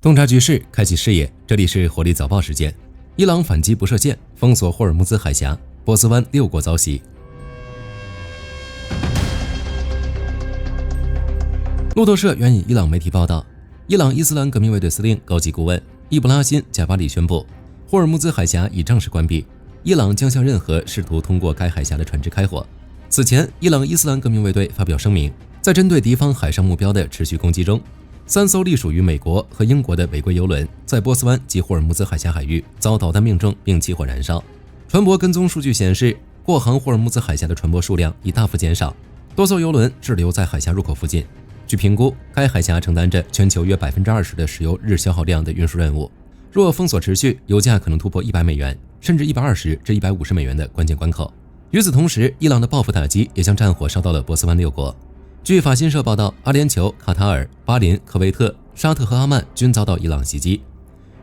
洞察局势，开启视野。这里是火力早报时间。伊朗反击不设限，封锁霍尔木兹海峡，波斯湾6国遭袭。路透社援引伊朗媒体报道，伊朗伊斯兰革命卫队司令高级顾问伊布拉辛·贾巴里宣布，霍尔木兹海峡已正式关闭，伊朗将向任何试图通过该海峡的船只开火。此前，伊朗伊斯兰革命卫队发表声明，在针对敌方海上目标的持续攻击中，3艘隶属于美国和英国的违规油轮在波斯湾及霍尔木兹海峡海域遭导弹命中并起火燃烧。船舶跟踪数据显示，过航霍尔木兹海峡的船舶数量已大幅减少，多艘油轮滞留在海峡入口附近。据评估，该海峡承担着全球约 20% 的石油日消耗量的运输任务。若封锁持续，油价可能突破$100，甚至120至150美元的关键关口。与此同时，伊朗的报复打击也将战火烧到了波斯湾6国。据法新社报道，阿联酋、卡塔尔、巴林、科威特、沙特和阿曼均遭到伊朗袭击。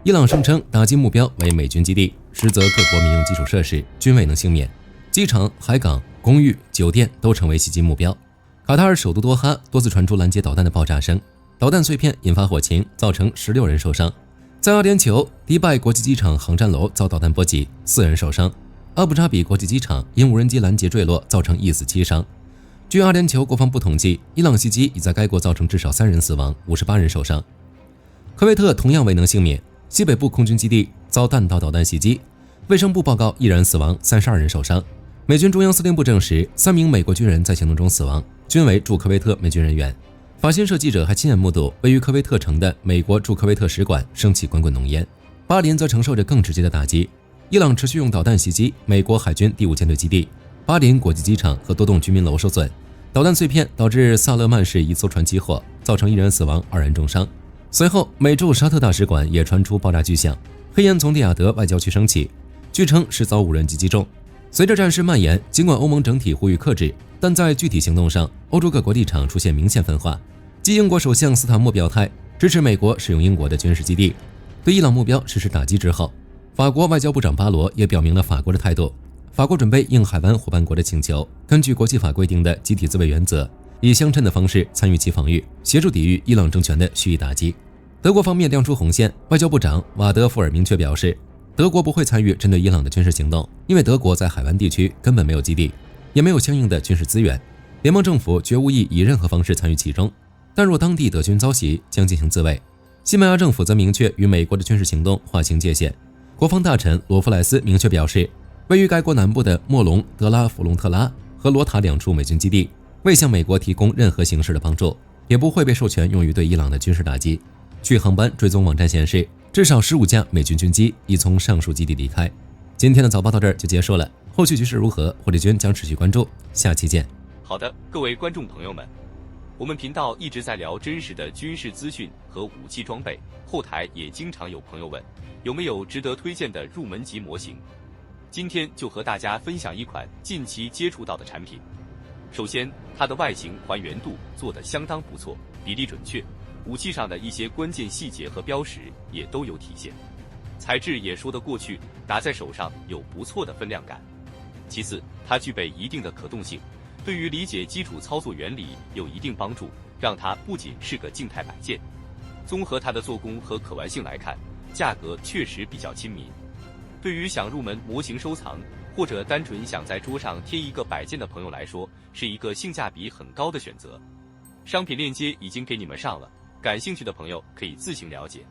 伊朗声称打击目标为美军基地，实则各国民用基础设施均未能幸免，机场、海港、公寓、酒店都成为袭击目标。卡塔尔首都多哈多次传出拦截导弹的爆炸声，导弹碎片引发火情，造成16人受伤。在阿联酋，迪拜国际机场航站楼遭导弹波及，4人受伤。阿布扎比国际机场因无人机拦截坠落，造成1死7伤。据阿联酋国防部统计，伊朗袭击已在该国造成至少3人死亡，58人受伤。科威特同样未能幸免，西北部空军基地遭弹道导弹袭击，卫生部报告1人死亡，32人受伤。美军中央司令部证实，3名美国军人在行动中死亡，均为驻科威特美军人员。法新社记者还亲眼目睹位于科威特城的美国驻科威特使馆升起滚滚浓烟。巴林则承受着更直接的打击，伊朗持续用导弹袭击美国海军第5舰队基地，巴林国际机场和多栋居民楼受损。导弹碎片导致萨勒曼市一艘船起火，造成1人死亡，2人重伤。随后，美驻沙特大使馆也传出爆炸巨响，黑烟从利雅得外交区升起，据称是遭无人机击中。随着战事蔓延，尽管欧盟整体呼吁克制，但在具体行动上，欧洲各国立场出现明显分化。继英国首相斯坦默表态支持美国使用英国的军事基地，对伊朗目标实施打击之后，法国外交部长巴罗也表明了法国的态度。法国准备应海湾伙伴国的请求，根据国际法规定的集体自卫原则，以相称的方式参与其防御，协助抵御伊朗政权的蓄意打击。德国方面亮出红线，外交部长瓦德福尔明确表示，德国不会参与针对伊朗的军事行动，因为德国在海湾地区根本没有基地，也没有相应的军事资源，联盟政府绝无意以任何方式参与其中。但若当地德军遭袭，将进行自卫。西班牙政府则明确与美国的军事行动划清界限。国防大臣罗弗莱斯明确表示，位于该国南部的莫隆、德拉弗隆特拉和罗塔2处美军基地未向美国提供任何形式的帮助，也不会被授权用于对伊朗的军事打击。据航班追踪网站显示，至少15架美军军机已从上述基地离开。今天的早报到这儿就结束了，后续局势如何，火力军将持续关注，下期见。好的，各位观众朋友们，我们频道一直在聊真实的军事资讯和武器装备，后台也经常有朋友问，有没有值得推荐的入门级模型？今天就和大家分享一款近期接触到的产品。首先，它的外形还原度做得相当不错，比例准确，武器上的一些关键细节和标识也都有体现，材质也说得过去，打在手上有不错的分量感。其次，它具备一定的可动性，对于理解基础操作原理有一定帮助，让它不仅是个静态摆件。综合它的做工和可玩性来看，价格确实比较亲民。对于想入门模型收藏，或者单纯想在桌上贴一个摆件的朋友来说，是一个性价比很高的选择。商品链接已经给你们上了，感兴趣的朋友可以自行了解。